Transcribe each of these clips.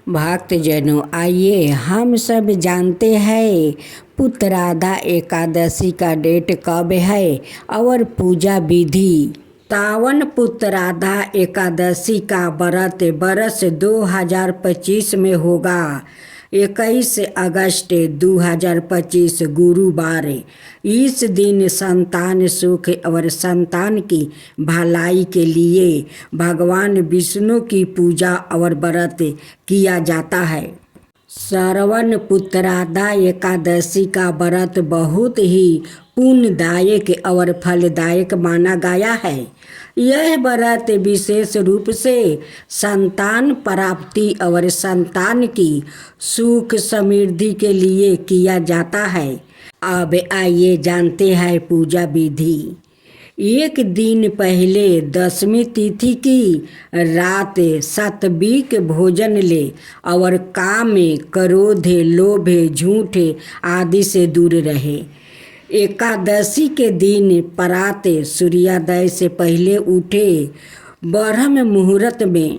भक्तजनों, आइए हम सब जानते हैं पुत्रादा एकादशी का डेट कब है और पूजा विधि। सावन पुत्रादा एकादशी का व्रत वर्ष 2025 में होगा। 21 अगस्त 2025 गुरुवार। इस दिन संतान सुख और संतान की भलाई के लिए भगवान विष्णु की पूजा और व्रत किया जाता है। श्रवण पुत्रादा एकादशी का व्रत बहुत ही पुण्यदायक और फलदायक माना गया है। यह व्रत विशेष रूप से संतान प्राप्ति और संतान की सुख समृद्धि के लिए किया जाता है। अब आइए जानते हैं पूजा विधि। एक दिन पहले 10वीं तिथि की रात सात्विक भोजन ले और काम, क्रोध, लोभ, झूठ आदि से दूर रहे। एकादशी के दिन प्रात सूर्योदय से पहले उठे, ब्रह्म मुहूर्त में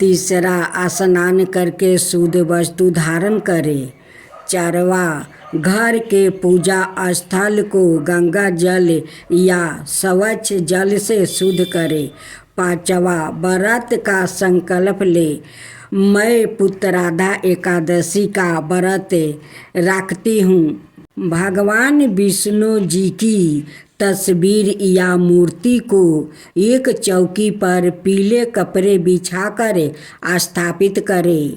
तीसरा स्नान करके शुद्ध वस्त्र धारण करे। चारवा, घर के पूजा स्थल को गंगा जल या स्वच्छ जल से शुद्ध करे। पांचवा, व्रत का संकल्प ले। मैं पुत्रादा एकादशी का व्रत रखती हूँ। भगवान विष्णु जी की तस्वीर या मूर्ति को एक चौकी पर पीले कपड़े बिछाकर स्थापित करें।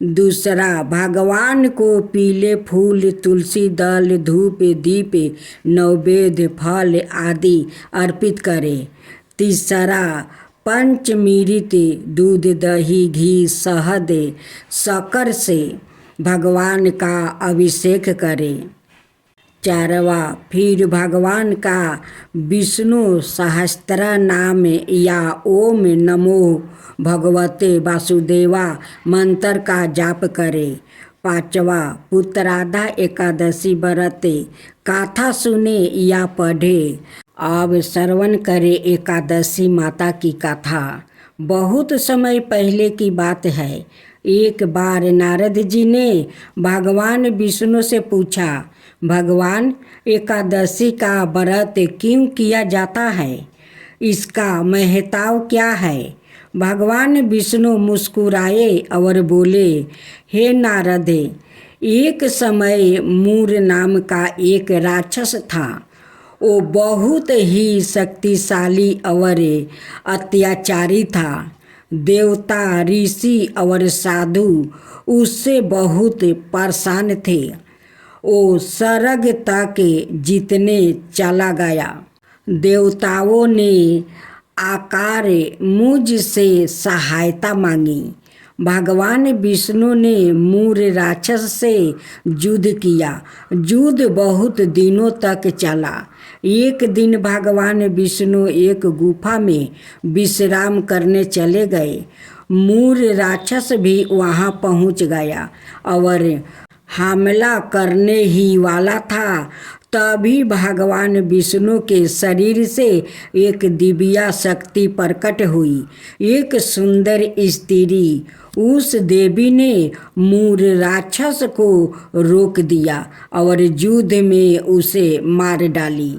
दूसरा, भगवान को पीले फूल, तुलसी दल, धूप, दीप, नैवेद्य, फल आदि अर्पित करें। तीसरा, पंचमृत दूध, दही, घी, शहद, शक्कर से भगवान का अभिषेक करें। चारवा, फिर भगवान का विष्णु सहस्त्र नाम या ओम नमो भगवते वासुदेवा मंत्र का जाप करें। पांचवा, पुत्रादा एकादशी व्रत कथा सुने या पढ़े। अब श्रवण करें एकादशी माता की कथा। बहुत समय पहले की बात है। एक बार नारद जी ने भगवान विष्णु से पूछा, भगवान, एकादशी का व्रत क्यों किया जाता है? इसका महत्व क्या है? भगवान विष्णु मुस्कुराए और बोले, हे नारद, एक समय मूर नाम का एक राक्षस था। वो बहुत ही शक्तिशाली और अत्याचारी था। देवता, ऋषि और साधु उससे बहुत परेशान थे। वो स्वर्ग तक जीतने चला गया। देवताओं ने आकार मुझसे सहायता मांगी। भगवान विष्णु ने मूर राक्षस से युद्ध किया। युद्ध बहुत दिनों तक चला। एक दिन भगवान विष्णु एक गुफा में विश्राम करने चले गए। मूर राक्षस भी वहां पहुंच गया और हमला करने ही वाला था। तभी भगवान विष्णु के शरीर से एक दिव्य शक्ति प्रकट हुई। एक सुंदर स्त्री, उस देवी ने मूर राक्षस को रोक दिया और युद्ध में उसे मार डाली।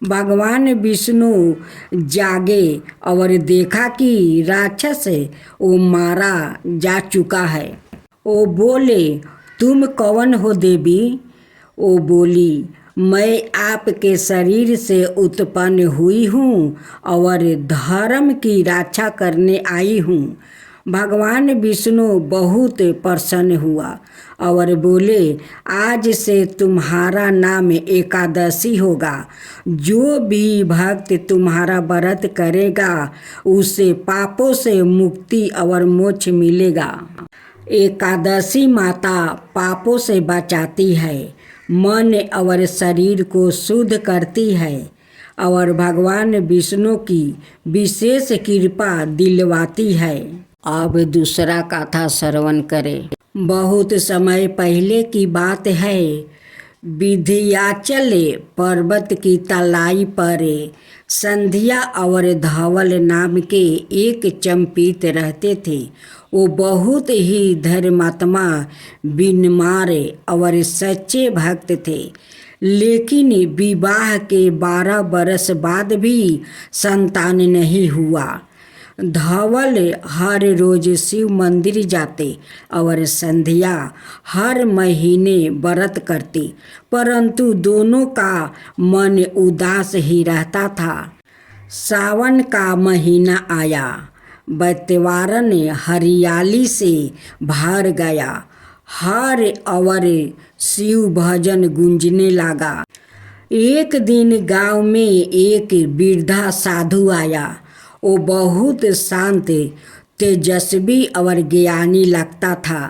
भगवान विष्णु जागे और देखा कि राक्षस वो मारा जा चुका है। वो बोले, तुम कौन हो देवी? वो बोली, मैं आपके शरीर से उत्पन्न हुई हूँ और धर्म की रक्षा करने आई हूँ। भगवान विष्णु बहुत प्रसन्न हुआ और बोले, आज से तुम्हारा नाम एकादशी होगा। जो भी भक्त तुम्हारा व्रत करेगा उसे पापों से मुक्ति और मोक्ष मिलेगा। एकादशी माता पापों से बचाती है, मन और शरीर को शुद्ध करती है और भगवान विष्णु की विशेष कृपा दिलवाती है। अब दूसरा कथा श्रवण करें। बहुत समय पहले की बात है। विंध्याचल पर्वत की तलाई पर संध्या और धवल नाम के एक चंपित रहते थे। वो बहुत ही धर्मात्मा, बिनमार और सच्चे भक्त थे, लेकिन विवाह के 12 बरस बाद भी संतान नहीं हुआ। धवल हर रोज शिव मंदिर जाते और संध्या हर महीने व्रत करती, परंतु दोनों का मन उदास ही रहता था। सावन का महीना आया, वातावरण हरियाली से भर गया। हर और शिव भजन गूंजने लगा। एक दिन गांव में एक वृद्धा साधु आया। वो बहुत शांत, तेजस्वी और ज्ञानी लगता था।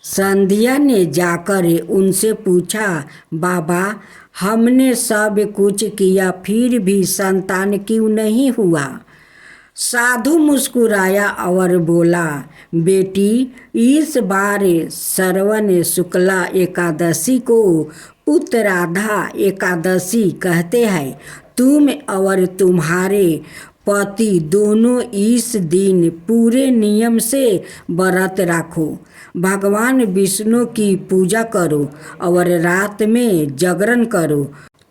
संध्या ने जाकर उनसे पूछा, बाबा, हमने सब कुछ किया फिर भी संतान क्यों नहीं हुआ? साधु मुस्कुराया और बोला, बेटी, इस बार श्रवण शुक्ला एकादशी को उत्तराधा एकादशी कहते हैं। तुम और तुम्हारे पति दोनों इस दिन पूरे नियम से व्रत रखो, भगवान विष्णु की पूजा करो और रात में जागरण करो।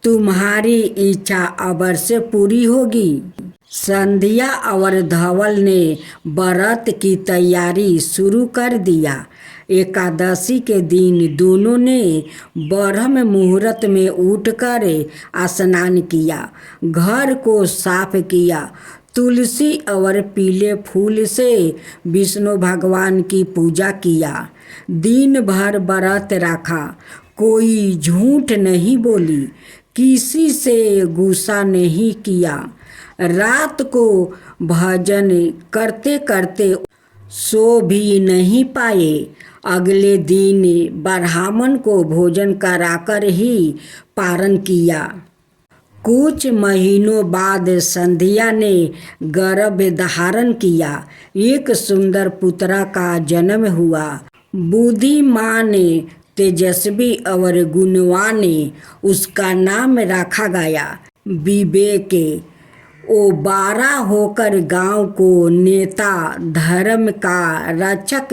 तुम्हारी इच्छा अवश्य पूरी होगी। संध्या और धवल ने व्रत की तैयारी शुरू कर दिया। एकादशी के दिन दोनों ने ब्रह्म मुहूर्त में उठकर स्नान किया, घर को साफ किया, तुलसी और पीले फूल से विष्णु भगवान की पूजा किया, दिन भर व्रत रखा, कोई झूठ नहीं बोली, किसी से गुस्सा नहीं किया। रात को भजन करते करते सो भी नहीं पाए। अगले दिन ब्राह्मण को भोजन कराकर ही पारण किया। कुछ महीनों बाद संध्या ने गर्भ धारण किया। एक सुंदर पुत्र का जन्म हुआ। बुद्धिमान, तेजस्वी और गुणवान उसका नाम रखा गया विवेक। वो बड़ा होकर गांव को नेता, धर्म का रक्षक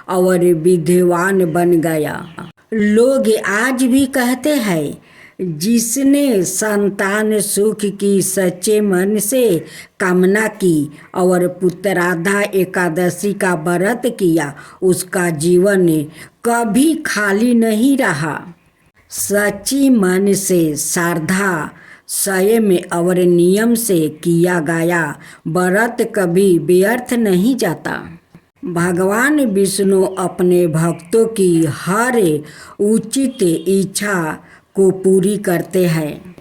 और विद्वान बन गया। लोग आज भी कहते हैं, जिसने संतान सुख की सच्चे मन से कामना की और उत्तराधा एकादशी का व्रत किया, उसका जीवन कभी खाली नहीं रहा। सच्ची मन से, श्रद्धा, संयम और नियम से किया गया व्रत कभी व्यर्थ नहीं जाता। भगवान विष्णु अपने भक्तों की हर उचित इच्छा को पूरी करते हैं।